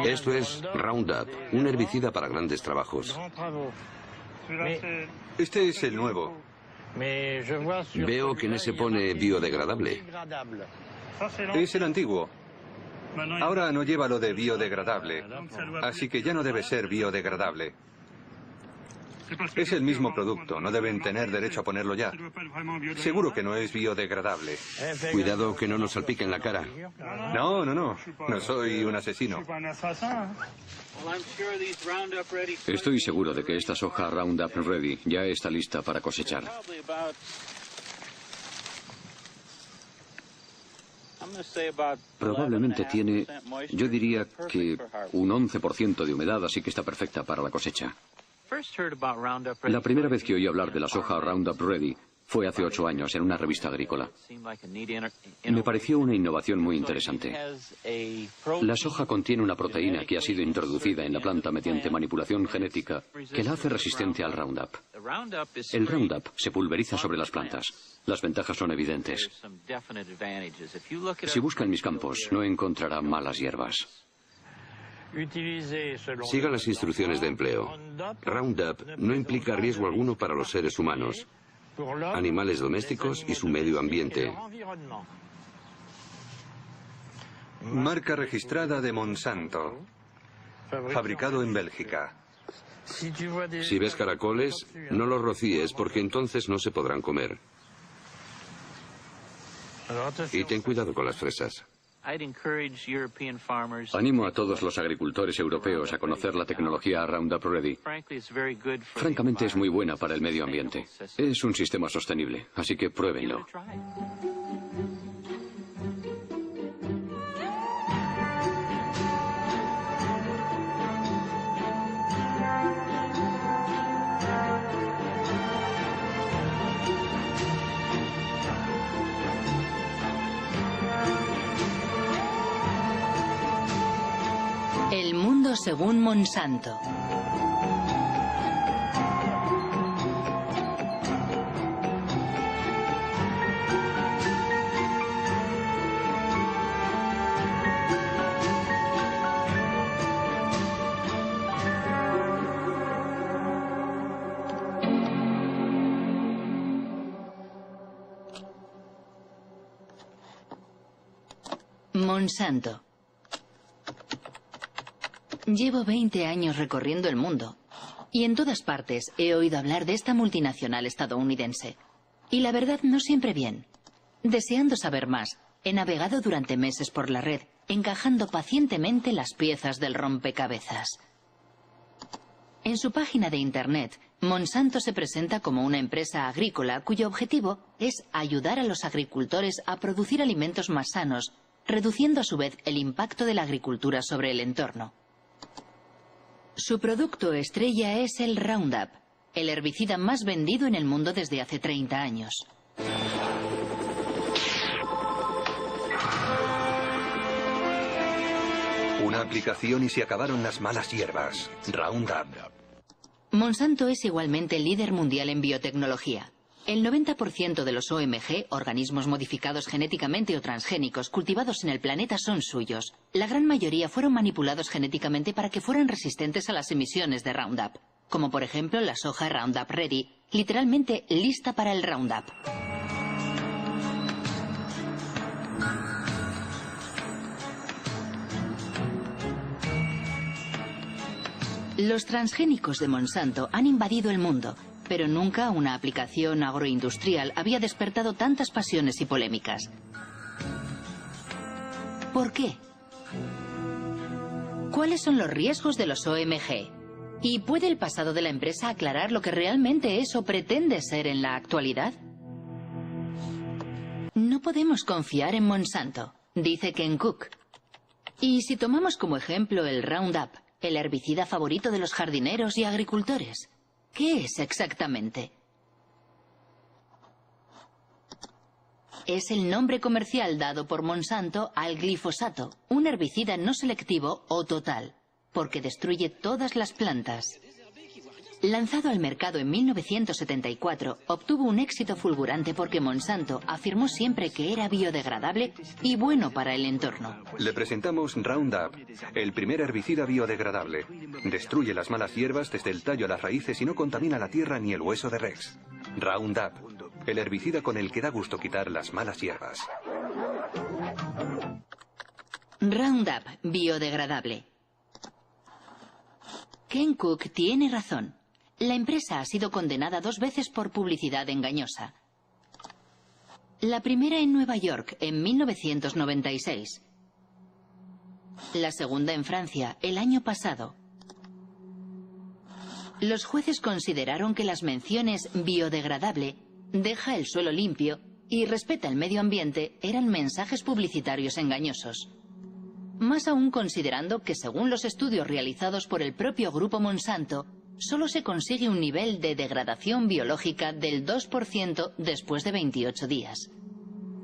Esto es Roundup, un herbicida para grandes trabajos. Este es el nuevo. Veo que en ese pone biodegradable. Es el antiguo. Ahora no lleva lo de biodegradable, así que ya no debe ser biodegradable. Es el mismo producto, no deben tener derecho a ponerlo ya. Seguro que no es biodegradable. Cuidado que no nos salpique en la cara. No, no, no. No soy un asesino. Estoy seguro de que esta soja Roundup Ready ya está lista para cosechar. Probablemente tiene, yo diría que un 11% de humedad, así que está perfecta para la cosecha. La primera vez que oí hablar de la soja Roundup Ready fue hace 8 años en una revista agrícola. Me pareció una innovación muy interesante. La soja contiene una proteína que ha sido introducida en la planta mediante manipulación genética que la hace resistente al Roundup. El Roundup se pulveriza sobre las plantas. Las ventajas son evidentes. Si busca en mis campos, no encontrará malas hierbas. Siga las instrucciones de empleo. Roundup no implica riesgo alguno para los seres humanos, animales domésticos y su medio ambiente. Marca registrada de Monsanto. Fabricado en Bélgica. Si ves caracoles, no los rocíes porque entonces no se podrán comer. Y ten cuidado con las fresas. Animo a todos los agricultores europeos a conocer la tecnología Roundup Ready. Francamente es muy buena para el medio ambiente. Es un sistema sostenible, así que pruébenlo. El mundo según Monsanto. Monsanto. Llevo 20 años recorriendo el mundo y en todas partes he oído hablar de esta multinacional estadounidense. Y la verdad no siempre bien. Deseando saber más, he navegado durante meses por la red, encajando pacientemente las piezas del rompecabezas. En su página de Internet, Monsanto se presenta como una empresa agrícola cuyo objetivo es ayudar a los agricultores a producir alimentos más sanos, reduciendo a su vez el impacto de la agricultura sobre el entorno. Su producto estrella es el Roundup, el herbicida más vendido en el mundo desde hace 30 años. Una aplicación y se acabaron las malas hierbas. Roundup. Monsanto es igualmente líder mundial en biotecnología. El 90% de los OMG, organismos modificados genéticamente o transgénicos cultivados en el planeta, son suyos. La gran mayoría fueron manipulados genéticamente para que fueran resistentes a las emisiones de Roundup, como por ejemplo la soja Roundup Ready, literalmente lista para el Roundup. Los transgénicos de Monsanto han invadido el mundo, pero nunca una aplicación agroindustrial había despertado tantas pasiones y polémicas. ¿Por qué? ¿Cuáles son los riesgos de los OMG? ¿Y puede el pasado de la empresa aclarar lo que realmente es o pretende ser en la actualidad? No podemos confiar en Monsanto, dice Ken Cook. Y si tomamos como ejemplo el Roundup, el herbicida favorito de los jardineros y agricultores, ¿qué es exactamente? Es el nombre comercial dado por Monsanto al glifosato, un herbicida no selectivo o total, porque destruye todas las plantas. Lanzado al mercado en 1974, obtuvo un éxito fulgurante porque Monsanto afirmó siempre que era biodegradable y bueno para el entorno. Le presentamos Roundup, el primer herbicida biodegradable. Destruye las malas hierbas desde el tallo a las raíces y no contamina la tierra ni el hueso de res. Roundup, el herbicida con el que da gusto quitar las malas hierbas. Roundup biodegradable. Ken Cook tiene razón. La empresa ha sido condenada 2 veces por publicidad engañosa. La primera en Nueva York, en 1996. La segunda en Francia, el año pasado. Los jueces consideraron que las menciones biodegradable, deja el suelo limpio y respeta el medio ambiente eran mensajes publicitarios engañosos. Más aún considerando que según los estudios realizados por el propio grupo Monsanto, solo se consigue un nivel de degradación biológica del 2% después de 28 días.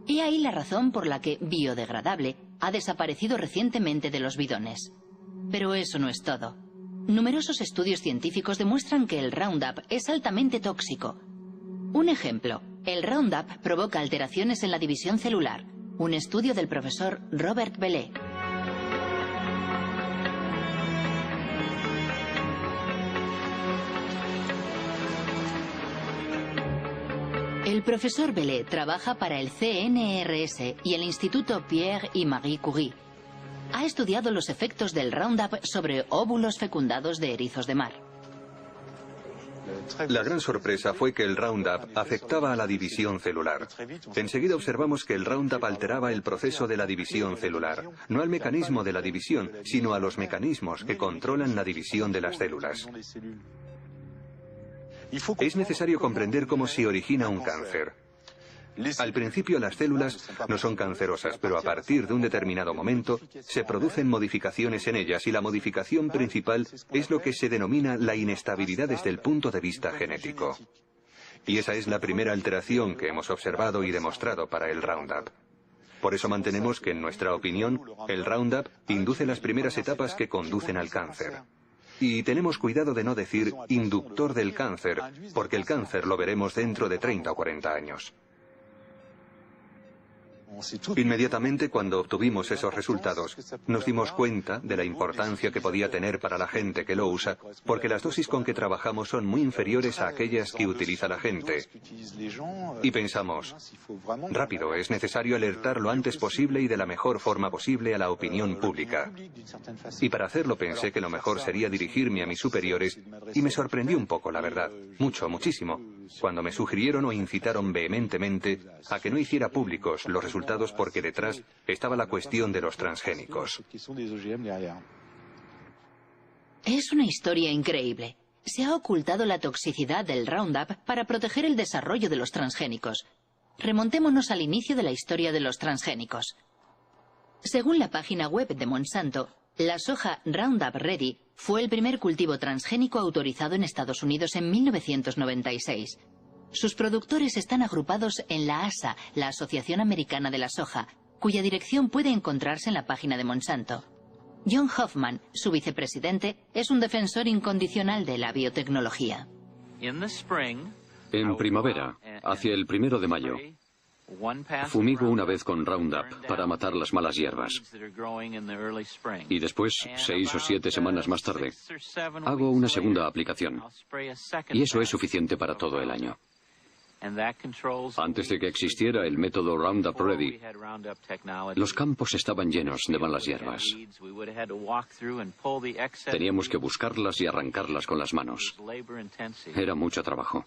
He ahí la razón por la que biodegradable ha desaparecido recientemente de los bidones. Pero eso no es todo. Numerosos estudios científicos demuestran que el Roundup es altamente tóxico. Un ejemplo, el Roundup provoca alteraciones en la división celular. Un estudio del profesor Robert Bellet. El profesor Bellet trabaja para el CNRS y el Instituto Pierre y Marie Curie. Ha estudiado los efectos del Roundup sobre óvulos fecundados de erizos de mar. La gran sorpresa fue que el Roundup afectaba a la división celular. Enseguida observamos que el Roundup alteraba el proceso de la división celular, no al mecanismo de la división, sino a los mecanismos que controlan la división de las células. Es necesario comprender cómo se origina un cáncer. Al principio las células no son cancerosas, pero a partir de un determinado momento se producen modificaciones en ellas y la modificación principal es lo que se denomina la inestabilidad desde el punto de vista genético. Y esa es la primera alteración que hemos observado y demostrado para el Roundup. Por eso mantenemos que, en nuestra opinión, el Roundup induce las primeras etapas que conducen al cáncer. Y tenemos cuidado de no decir inductor del cáncer, porque el cáncer lo veremos dentro de 30 o 40 años. Inmediatamente cuando obtuvimos esos resultados, nos dimos cuenta de la importancia que podía tener para la gente que lo usa, porque las dosis con que trabajamos son muy inferiores a aquellas que utiliza la gente. Y pensamos, rápido, es necesario alertar lo antes posible y de la mejor forma posible a la opinión pública. Y para hacerlo pensé que lo mejor sería dirigirme a mis superiores, y me sorprendió un poco, la verdad, muchísimo, cuando me sugirieron o incitaron vehementemente a que no hiciera públicos los resultados porque detrás estaba la cuestión de los transgénicos. Es una historia increíble. Se ha ocultado la toxicidad del Roundup para proteger el desarrollo de los transgénicos. Remontémonos al inicio de la historia de los transgénicos. Según la página web de Monsanto, la soja Roundup Ready fue el primer cultivo transgénico autorizado en Estados Unidos en 1996. Sus productores están agrupados en la ASA, la Asociación Americana de la Soja, cuya dirección puede encontrarse en la página de Monsanto. John Hoffman, su vicepresidente, es un defensor incondicional de la biotecnología. En primavera, hacia el 1 de mayo, fumigo una vez con Roundup para matar las malas hierbas. Y después, 6 o 7 semanas más tarde, hago una segunda aplicación. Y eso es suficiente para todo el año. Antes de que existiera el método Roundup Ready, los campos estaban llenos de malas hierbas. Teníamos que buscarlas y arrancarlas con las manos. Era mucho trabajo.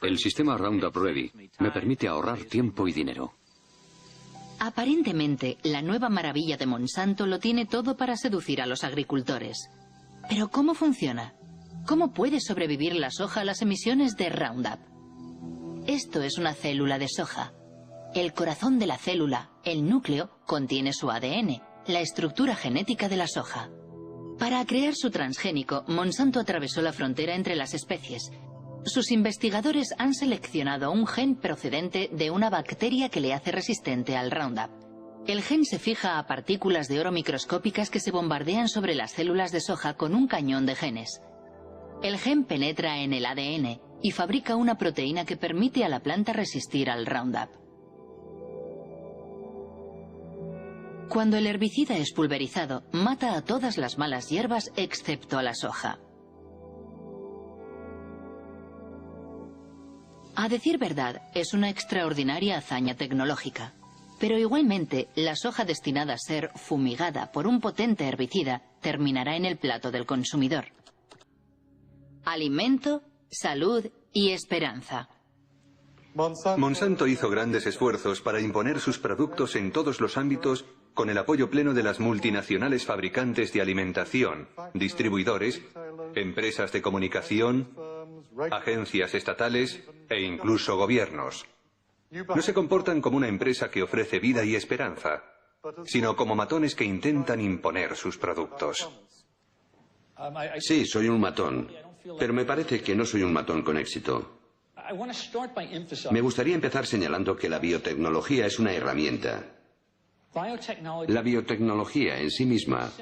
El sistema Roundup Ready me permite ahorrar tiempo y dinero. Aparentemente, la nueva maravilla de Monsanto lo tiene todo para seducir a los agricultores. Pero ¿cómo funciona? ¿Cómo puede sobrevivir la soja a las emisiones de Roundup? Esto es una célula de soja. El corazón de la célula, el núcleo, contiene su ADN, la estructura genética de la soja. Para crear su transgénico, Monsanto atravesó la frontera entre las especies. Sus investigadores han seleccionado un gen procedente de una bacteria que le hace resistente al Roundup. El gen se fija a partículas de oro microscópicas que se bombardean sobre las células de soja con un cañón de genes. El gen penetra en el ADN y fabrica una proteína que permite a la planta resistir al Roundup. Cuando el herbicida es pulverizado, mata a todas las malas hierbas excepto a la soja. A decir verdad, es una extraordinaria hazaña tecnológica. Pero igualmente, la soja destinada a ser fumigada por un potente herbicida terminará en el plato del consumidor. Alimento, salud y esperanza. Monsanto hizo grandes esfuerzos para imponer sus productos en todos los ámbitos con el apoyo pleno de las multinacionales fabricantes de alimentación, distribuidores, empresas de comunicación, agencias estatales e incluso gobiernos. No se comportan como una empresa que ofrece vida y esperanza, sino como matones que intentan imponer sus productos. Sí, soy un matón, pero me parece que no soy un matón con éxito. Me gustaría empezar señalando que la biotecnología es una herramienta. La biotecnología en sí misma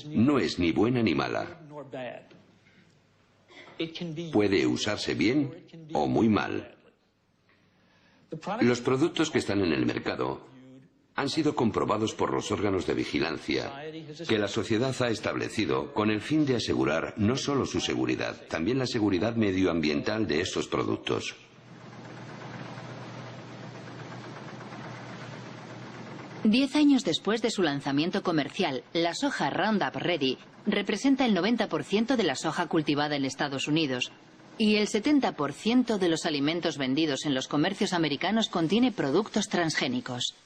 no es ni buena ni mala. Puede usarse bien o muy mal. Los productos que están en el mercado han sido comprobados por los órganos de vigilancia que la sociedad ha establecido con el fin de asegurar no solo su seguridad, también la seguridad medioambiental de estos productos. Diez años después de su lanzamiento comercial, la soja Roundup Ready representa el 90% de la soja cultivada en Estados Unidos y el 70% de los alimentos vendidos en los comercios americanos contiene productos transgénicos.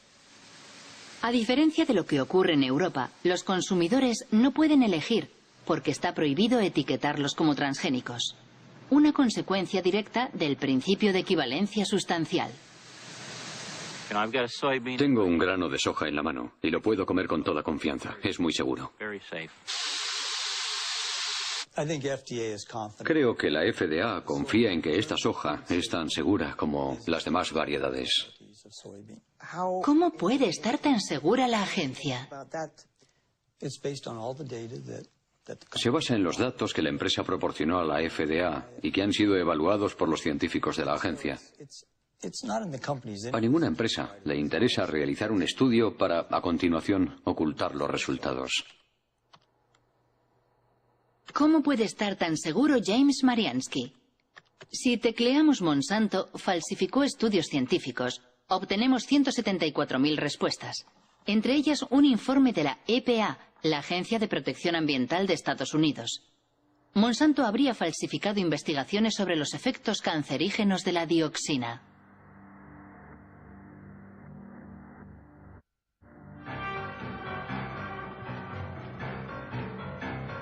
A diferencia de lo que ocurre en Europa, los consumidores no pueden elegir porque está prohibido etiquetarlos como transgénicos. Una consecuencia directa del principio de equivalencia sustancial. Tengo un grano de soja en la mano y lo puedo comer con toda confianza. Es muy seguro. Creo que la FDA confía en que esta soja es tan segura como las demás variedades. ¿Cómo puede estar tan segura la agencia? Se basa en los datos que la empresa proporcionó a la FDA y que han sido evaluados por los científicos de la agencia. A ninguna empresa le interesa realizar un estudio para, a continuación, ocultar los resultados. ¿Cómo puede estar tan seguro James Mariansky? Si tecleamos Monsanto falsificó estudios científicos, obtenemos 174.000 respuestas. Entre ellas un informe de la EPA, la Agencia de Protección Ambiental de Estados Unidos. Monsanto habría falsificado investigaciones sobre los efectos cancerígenos de la dioxina.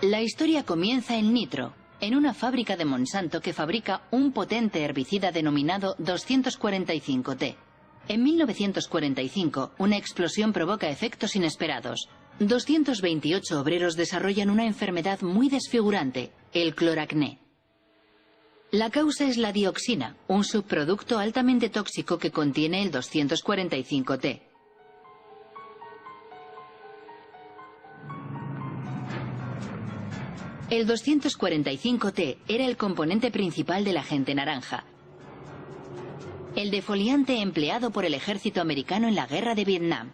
La historia comienza en Nitro, en una fábrica de Monsanto que fabrica un potente herbicida denominado 245T. En 1945, una explosión provoca efectos inesperados. 228 obreros desarrollan una enfermedad muy desfigurante, el cloracné. La causa es la dioxina, un subproducto altamente tóxico que contiene el 245T. El 245T era el componente principal del agente naranja, el defoliante empleado por el ejército americano en la guerra de Vietnam.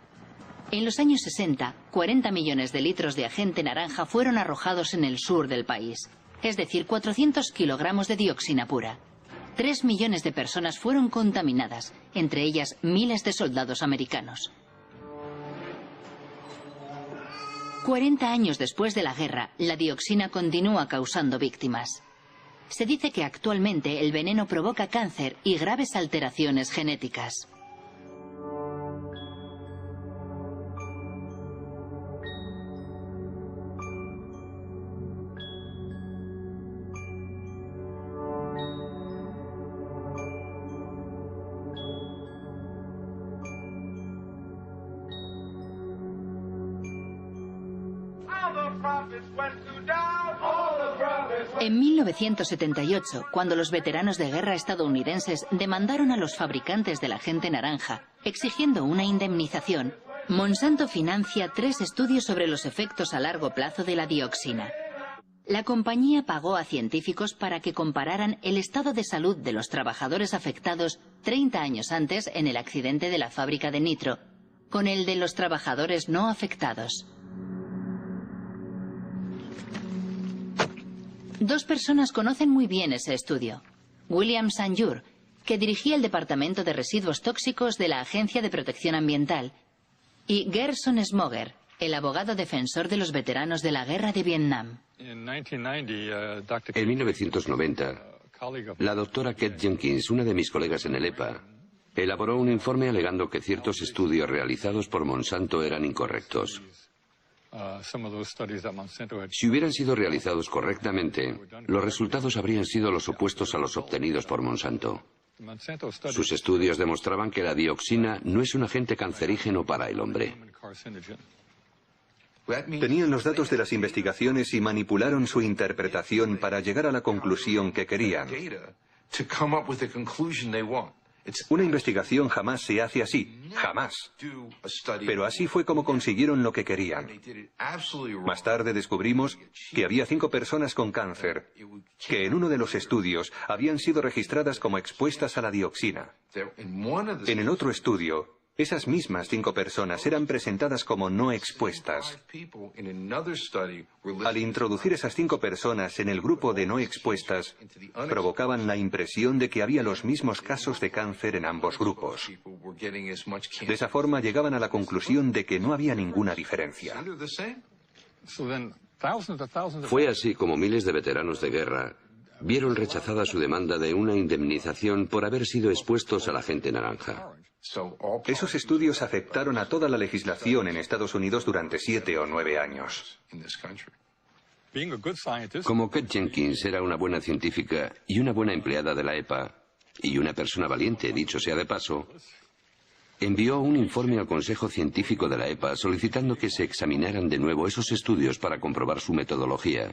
En los años 60, 40 millones de litros de agente naranja fueron arrojados en el sur del país, es decir, 400 kilogramos de dioxina pura. 3 millones de personas fueron contaminadas, entre ellas miles de soldados americanos. 40 años después de la guerra, la dioxina continúa causando víctimas. Se dice que actualmente el veneno provoca cáncer y graves alteraciones genéticas. En 1978, cuando los veteranos de guerra estadounidenses demandaron a los fabricantes del agente naranja, exigiendo una indemnización, Monsanto financia 3 estudios sobre los efectos a largo plazo de la dioxina. La compañía pagó a científicos para que compararan el estado de salud de los trabajadores afectados 30 años antes en el accidente de la fábrica de nitro con el de los trabajadores no afectados. Dos personas conocen muy bien ese estudio. William Sanjur, que dirigía el Departamento de Residuos Tóxicos de la Agencia de Protección Ambiental, y Gerson Smoger, el abogado defensor de los veteranos de la Guerra de Vietnam. En 1990, la doctora Kate Jenkins, una de mis colegas en el EPA, elaboró un informe alegando que ciertos estudios realizados por Monsanto eran incorrectos. Si hubieran sido realizados correctamente, los resultados habrían sido los opuestos a los obtenidos por Monsanto. Sus estudios demostraban que la dioxina no es un agente cancerígeno para el hombre. Tenían los datos de las investigaciones y manipularon su interpretación para llegar a la conclusión que querían. Una investigación jamás se hace así, jamás. Pero así fue como consiguieron lo que querían. Más tarde descubrimos que había 5 personas con cáncer, que en uno de los estudios habían sido registradas como expuestas a la dioxina. En el otro estudio, esas mismas 5 personas eran presentadas como no expuestas. Al introducir esas 5 personas en el grupo de no expuestas, provocaban la impresión de que había los mismos casos de cáncer en ambos grupos. De esa forma llegaban a la conclusión de que no había ninguna diferencia. Fue así como miles de veteranos de guerra vieron rechazada su demanda de una indemnización por haber sido expuestos al agente naranja. Esos estudios afectaron a toda la legislación en Estados Unidos durante 7 o 9 años. Como Kate Jenkins era una buena científica y una buena empleada de la EPA, y una persona valiente, dicho sea de paso, envió un informe al Consejo Científico de la EPA solicitando que se examinaran de nuevo esos estudios para comprobar su metodología.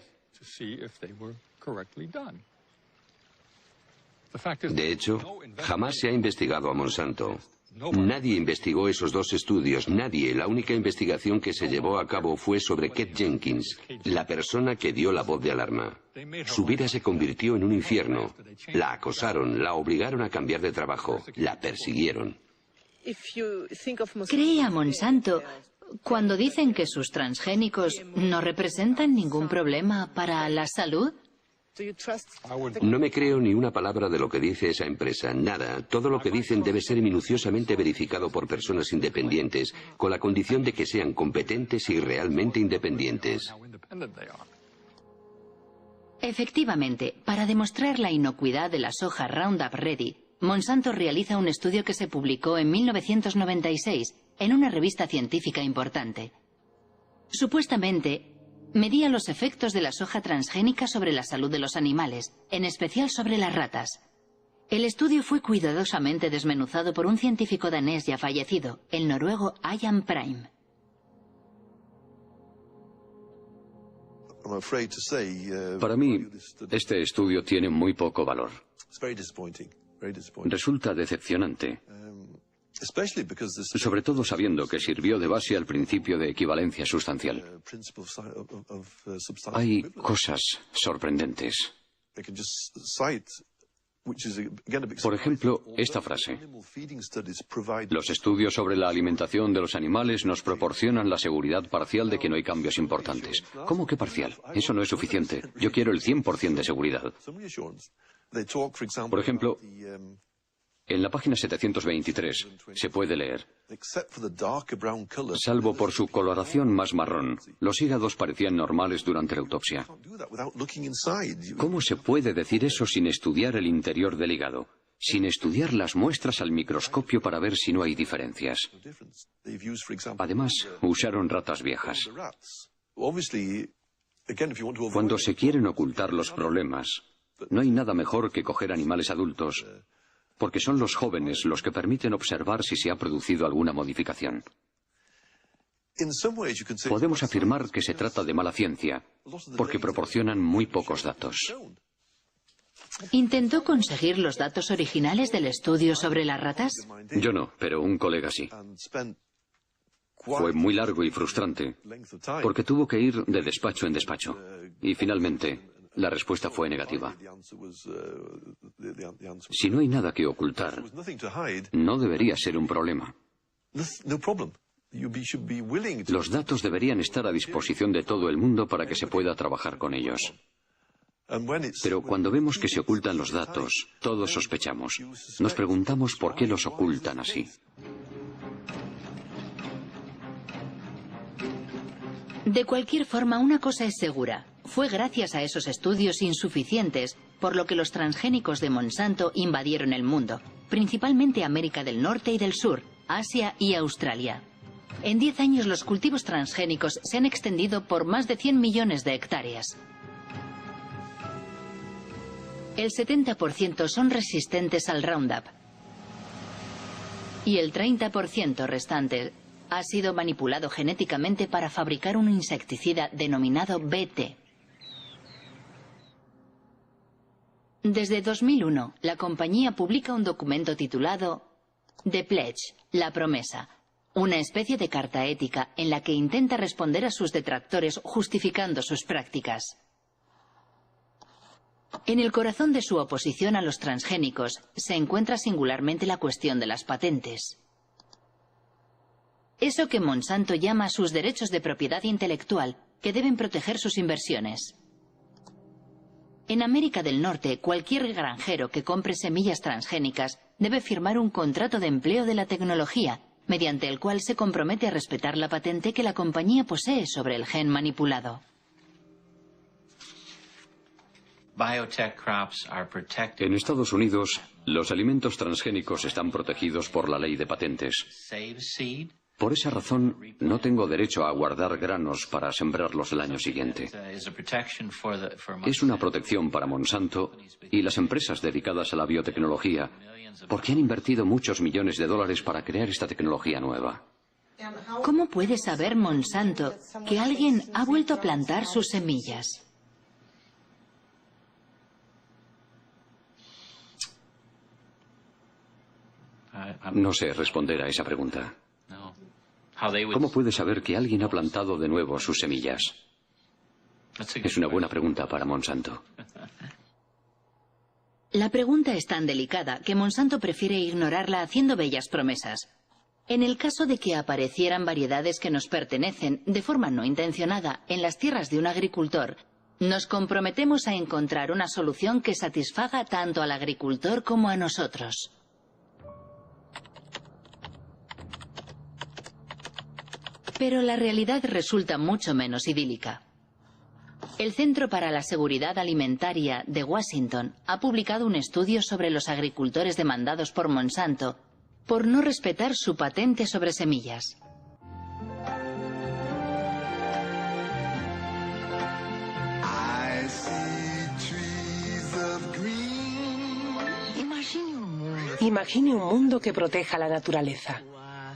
De hecho, jamás se ha investigado a Monsanto. Nadie investigó esos 2 estudios, nadie. La única investigación que se llevó a cabo fue sobre Kate Jenkins, la persona que dio la voz de alarma. Su vida se convirtió en un infierno. La acosaron, la obligaron a cambiar de trabajo, la persiguieron. ¿Cree a Monsanto cuando dicen que sus transgénicos no representan ningún problema para la salud? No me creo ni una palabra de lo que dice esa empresa, nada. Todo lo que dicen debe ser minuciosamente verificado por personas independientes, con la condición de que sean competentes y realmente independientes. Efectivamente, para demostrar la inocuidad de la soja Roundup Ready, Monsanto realiza un estudio que se publicó en 1996 en una revista científica importante. Supuestamente, medía los efectos de la soja transgénica sobre la salud de los animales, en especial sobre las ratas. El estudio fue cuidadosamente desmenuzado por un científico danés ya fallecido, el noruego Ian Prime. Para mí, este estudio tiene muy poco valor. Resulta decepcionante, sobre todo sabiendo que sirvió de base al principio de equivalencia sustancial. Hay cosas sorprendentes. Por ejemplo, esta frase: los estudios sobre la alimentación de los animales nos proporcionan la seguridad parcial de que no hay cambios importantes. ¿Cómo que parcial? Eso no es suficiente. Yo quiero el 100% de seguridad. Por ejemplo, en la página 723 se puede leer: salvo por su coloración más marrón, los hígados parecían normales durante la autopsia. ¿Cómo se puede decir eso sin estudiar el interior del hígado? Sin estudiar las muestras al microscopio para ver si no hay diferencias. Además, usaron ratas viejas. Cuando se quieren ocultar los problemas, no hay nada mejor que coger animales adultos, porque son los jóvenes los que permiten observar si se ha producido alguna modificación. Podemos afirmar que se trata de mala ciencia, porque proporcionan muy pocos datos. ¿Intentó conseguir los datos originales del estudio sobre las ratas? Yo no, pero un colega sí. Fue muy largo y frustrante, porque tuvo que ir de despacho en despacho. Y finalmente, la respuesta fue negativa. Si no hay nada que ocultar, no debería ser un problema. Los datos deberían estar a disposición de todo el mundo para que se pueda trabajar con ellos. Pero cuando vemos que se ocultan los datos, todos sospechamos. Nos preguntamos por qué los ocultan así. De cualquier forma, una cosa es segura. Fue gracias a esos estudios insuficientes por lo que los transgénicos de Monsanto invadieron el mundo, principalmente América del Norte y del Sur, Asia y Australia. En 10 años los cultivos transgénicos se han extendido por más de 100 millones de hectáreas. El 70% son resistentes al Roundup y el 30% restante ha sido manipulado genéticamente para fabricar un insecticida denominado BT. Desde 2001, la compañía publica un documento titulado The Pledge, la promesa, una especie de carta ética en la que intenta responder a sus detractores justificando sus prácticas. En el corazón de su oposición a los transgénicos se encuentra singularmente la cuestión de las patentes. Eso que Monsanto llama sus derechos de propiedad intelectual, que deben proteger sus inversiones. En América del Norte, cualquier granjero que compre semillas transgénicas debe firmar un contrato de empleo de la tecnología, mediante el cual se compromete a respetar la patente que la compañía posee sobre el gen manipulado. En Estados Unidos, los alimentos transgénicos están protegidos por la ley de patentes. Por esa razón, no tengo derecho a guardar granos para sembrarlos el año siguiente. Es una protección para Monsanto y las empresas dedicadas a la biotecnología, porque han invertido muchos millones de dólares para crear esta tecnología nueva. ¿Cómo puede saber Monsanto que alguien ha vuelto a plantar sus semillas? No sé responder a esa pregunta. ¿Cómo puede saber que alguien ha plantado de nuevo sus semillas? Es una buena pregunta para Monsanto. La pregunta es tan delicada que Monsanto prefiere ignorarla haciendo bellas promesas. En el caso de que aparecieran variedades que nos pertenecen de forma no intencionada en las tierras de un agricultor, nos comprometemos a encontrar una solución que satisfaga tanto al agricultor como a nosotros. Pero la realidad resulta mucho menos idílica. El Centro para la Seguridad Alimentaria de Washington ha publicado un estudio sobre los agricultores demandados por Monsanto por no respetar su patente sobre semillas. Imagine un mundo que proteja la naturaleza,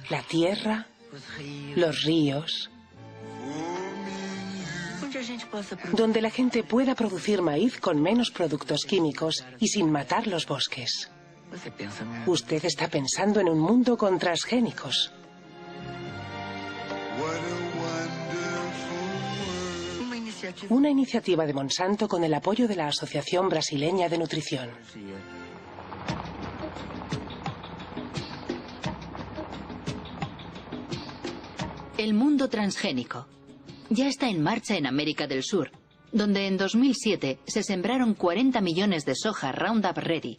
la tierra, los ríos, donde la gente pueda producir maíz con menos productos químicos y sin matar los bosques. Usted está pensando en un mundo con transgénicos. Una iniciativa de Monsanto con el apoyo de la Asociación Brasileña de Nutrición. El mundo transgénico ya está en marcha en América del Sur, donde en 2007 se sembraron 40 millones de soja Roundup Ready.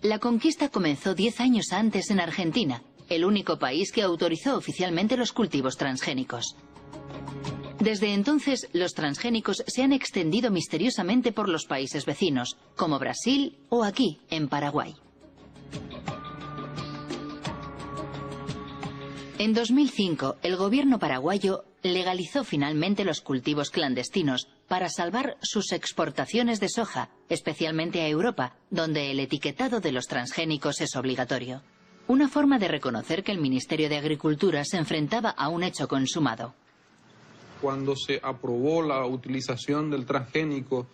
La conquista comenzó 10 años antes en Argentina, el único país que autorizó oficialmente los cultivos transgénicos. Desde entonces, los transgénicos se han extendido misteriosamente por los países vecinos, como Brasil o aquí, en Paraguay. En 2005, el gobierno paraguayo legalizó finalmente los cultivos clandestinos para salvar sus exportaciones de soja, especialmente a Europa, donde el etiquetado de los transgénicos es obligatorio. Una forma de reconocer que el Ministerio de Agricultura se enfrentaba a un hecho consumado. Cuando se aprobó la utilización del transgénico,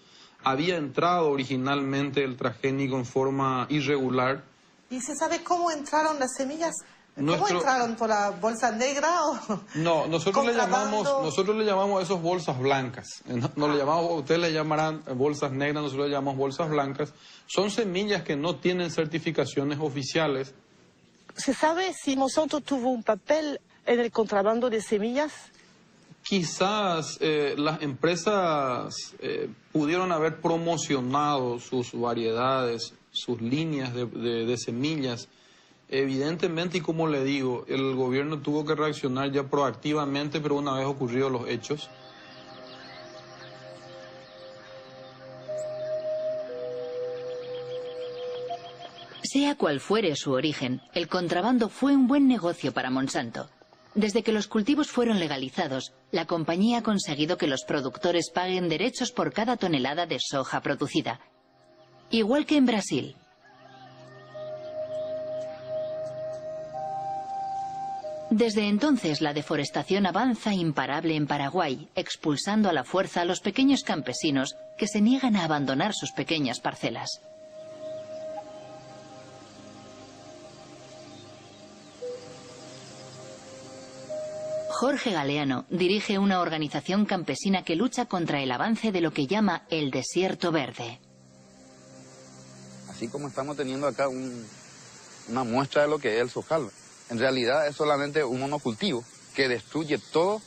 había entrado originalmente el transgénico en forma irregular. ¿Y se sabe cómo entraron las semillas? ¿Cómo entraron? ¿Por la bolsa negra o...? No, nosotros le llamamos esas bolsas blancas. No le llamamos, ustedes le llamarán bolsas negras, nosotros le llamamos bolsas blancas. Son semillas que no tienen certificaciones oficiales. ¿Se sabe si Monsanto tuvo un papel en el contrabando de semillas? Quizás las empresas pudieron haber promocionado sus variedades, sus líneas de semillas. Evidentemente, y como le digo, el gobierno tuvo que reaccionar ya proactivamente, pero una vez ocurridos los hechos. Sea cual fuere su origen, el contrabando fue un buen negocio para Monsanto. Desde que los cultivos fueron legalizados, la compañía ha conseguido que los productores paguen derechos por cada tonelada de soja producida. Igual que en Brasil. Desde entonces, la deforestación avanza imparable en Paraguay, expulsando a la fuerza a los pequeños campesinos que se niegan a abandonar sus pequeñas parcelas. Jorge Galeano dirige una organización campesina que lucha contra el avance de lo que llama el desierto verde. Así como estamos teniendo acá una muestra de lo que es el sojal. En realidad es solamente un monocultivo que destruye todo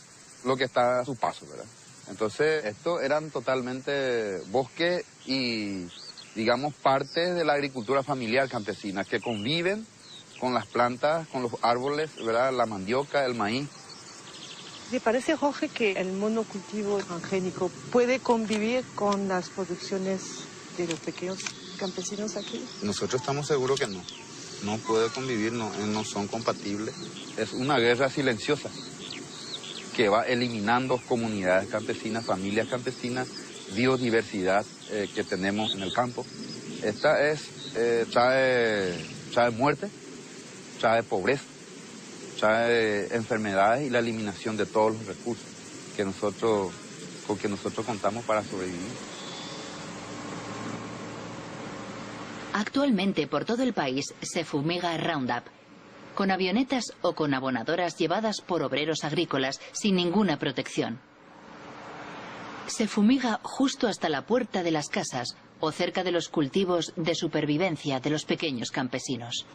lo que está a su paso, ¿verdad? Entonces, estos eran totalmente bosques y, digamos, parte de la agricultura familiar campesina, que conviven con las plantas, con los árboles, ¿verdad? La mandioca, el maíz. ¿Le parece, Jorge, que el monocultivo transgénico puede convivir con las producciones de los pequeños campesinos aquí? Nosotros estamos seguros que no. No puede convivir, no son compatibles. Es una guerra silenciosa que va eliminando comunidades campesinas, familias campesinas, biodiversidad que tenemos en el campo. Esta trae muerte, trae pobreza, trae enfermedades y la eliminación de todos los recursos con que nosotros contamos para sobrevivir. Actualmente por todo el país se fumiga Roundup, con avionetas o con abonadoras llevadas por obreros agrícolas sin ninguna protección. Se fumiga justo hasta la puerta de las casas o cerca de los cultivos de supervivencia de los pequeños campesinos.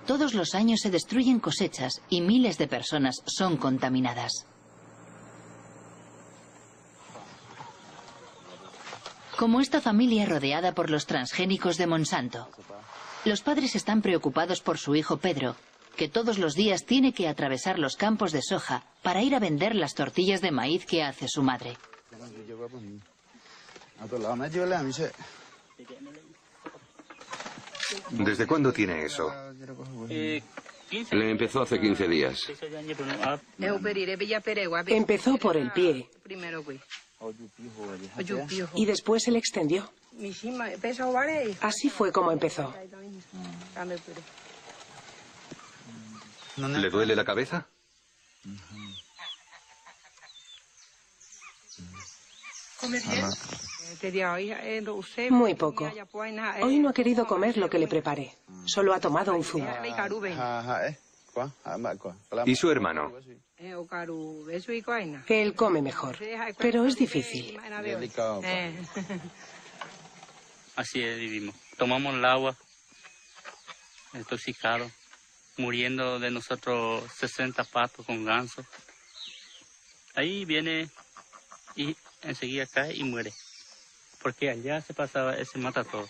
Todos los años se destruyen cosechas y miles de personas son contaminadas. Como esta familia rodeada por los transgénicos de Monsanto. Los padres están preocupados por su hijo Pedro, que todos los días tiene que atravesar los campos de soja para ir a vender las tortillas de maíz que hace su madre. ¿Desde cuándo tiene eso? Le empezó hace 15 días. Empezó por el pie. Y después se le extendió. Así fue como empezó. ¿Le duele la cabeza? Muy poco. Hoy no ha querido comer lo que le preparé. Solo ha tomado un zumo. ¿Y su hermano? Él come mejor, pero es difícil. Así vivimos. Tomamos el agua, intoxicado, muriendo de nosotros 60 patos con ganso. Ahí viene y enseguida cae y muere. Porque allá se pasaba, se mata todo.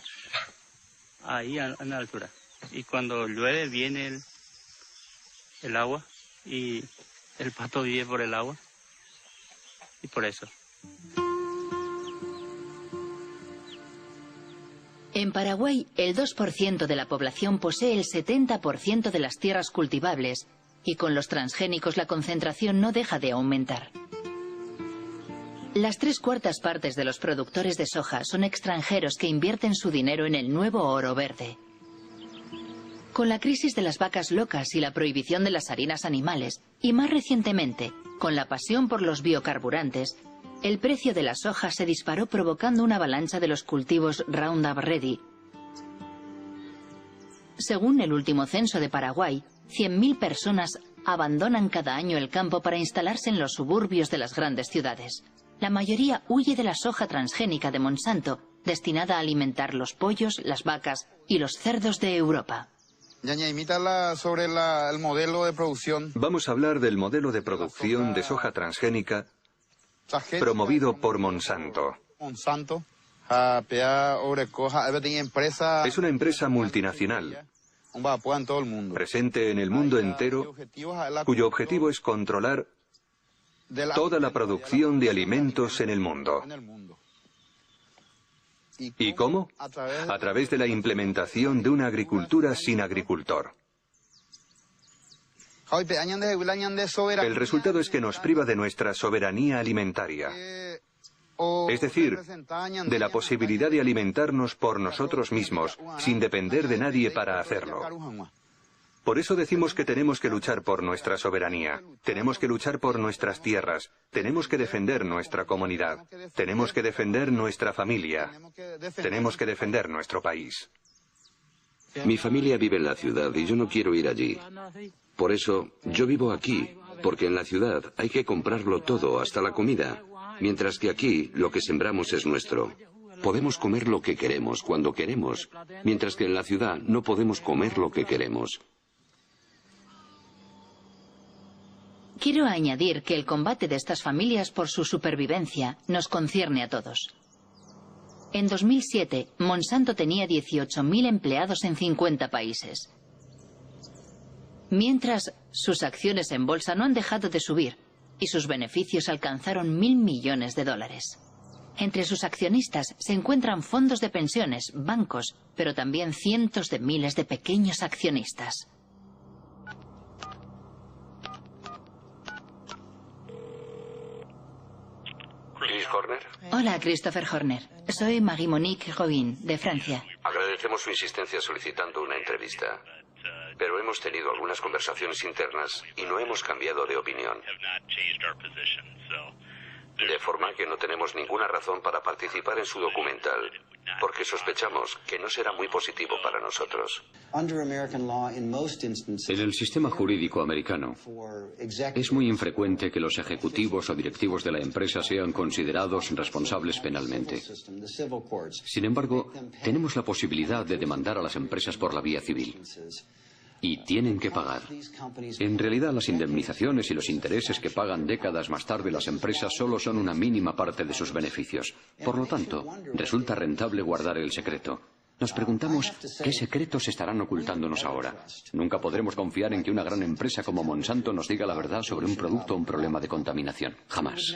Ahí en la altura. Y cuando llueve viene el agua y el pato vive por el agua. Y por eso. En Paraguay, el 2% de la población posee el 70% de las tierras cultivables y con los transgénicos la concentración no deja de aumentar. Las 3/4 partes de los productores de soja son extranjeros que invierten su dinero en el nuevo oro verde. Con la crisis de las vacas locas y la prohibición de las harinas animales, y más recientemente, con la pasión por los biocarburantes, el precio de la soja se disparó provocando una avalancha de los cultivos Roundup Ready. Según el último censo de Paraguay, 100.000 personas abandonan cada año el campo para instalarse en los suburbios de las grandes ciudades. La mayoría huye de la soja transgénica de Monsanto, destinada a alimentar los pollos, las vacas y los cerdos de Europa. Sobre el modelo de producción. Vamos a hablar del modelo de producción de soja transgénica promovido por Monsanto. Es una empresa multinacional presente en el mundo entero, cuyo objetivo es controlar toda la producción de alimentos en el mundo. ¿Y cómo? A través de la implementación de una agricultura sin agricultor. El resultado es que nos priva de nuestra soberanía alimentaria, es decir, de la posibilidad de alimentarnos por nosotros mismos, sin depender de nadie para hacerlo. Por eso decimos que tenemos que luchar por nuestra soberanía, tenemos que luchar por nuestras tierras, tenemos que defender nuestra comunidad, tenemos que defender nuestra familia, tenemos que defender nuestro país. Mi familia vive en la ciudad y yo no quiero ir allí. Por eso, yo vivo aquí, porque en la ciudad hay que comprarlo todo, hasta la comida, mientras que aquí lo que sembramos es nuestro. Podemos comer lo que queremos, cuando queremos, mientras que en la ciudad no podemos comer lo que queremos. Quiero añadir que el combate de estas familias por su supervivencia nos concierne a todos. En 2007, Monsanto tenía 18.000 empleados en 50 países. Mientras, sus acciones en bolsa no han dejado de subir y sus beneficios alcanzaron $1.000 millones. Entre sus accionistas se encuentran fondos de pensiones, bancos, pero también cientos de miles de pequeños accionistas. ¿Chris Horner? Hola, Christopher Horner. Soy Marie-Monique Robin, de Francia. Agradecemos su insistencia solicitando una entrevista. Pero hemos tenido algunas conversaciones internas y no hemos cambiado de opinión. De forma que no tenemos ninguna razón para participar en su documental, porque sospechamos que no será muy positivo para nosotros. En el sistema jurídico americano, es muy infrecuente que los ejecutivos o directivos de la empresa sean considerados responsables penalmente. Sin embargo, tenemos la posibilidad de demandar a las empresas por la vía civil. Y tienen que pagar. En realidad, las indemnizaciones y los intereses que pagan décadas más tarde las empresas solo son una mínima parte de sus beneficios. Por lo tanto, resulta rentable guardar el secreto. Nos preguntamos, ¿qué secretos estarán ocultándonos ahora? Nunca podremos confiar en que una gran empresa como Monsanto nos diga la verdad sobre un producto o un problema de contaminación. Jamás.